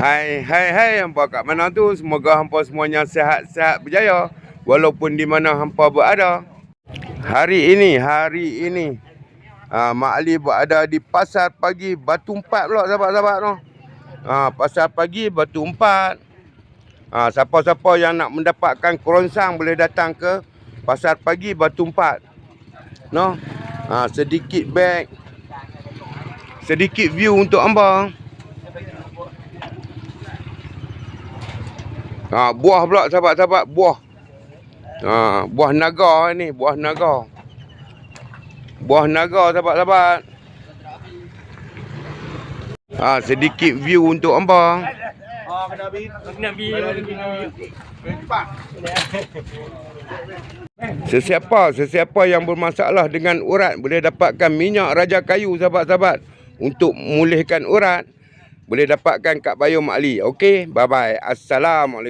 Hai hampa kat mana tu, semoga hampa semuanya sihat-sihat berjaya walaupun di mana hampa berada. Hari ini Mak Ali berada di Pasar Pagi Batu Empat pula sahabat-sahabat tu. Pasar Pagi Batu Empat. Siapa-siapa yang nak mendapatkan kerongsang boleh datang ke Pasar Pagi Batu Empat. Sedikit beg, sedikit view untuk hamba. Buah pula sahabat-sahabat, buah. Buah naga ni, buah naga. Buah naga sahabat-sahabat. Sedikit view untuk hamba. Sesiapa yang bermasalah dengan urat boleh dapatkan minyak raja kayu sahabat-sahabat. Untuk memulihkan urat boleh dapatkan kat Bayu Mak Ali. Okey, bye bye. Assalamualaikum.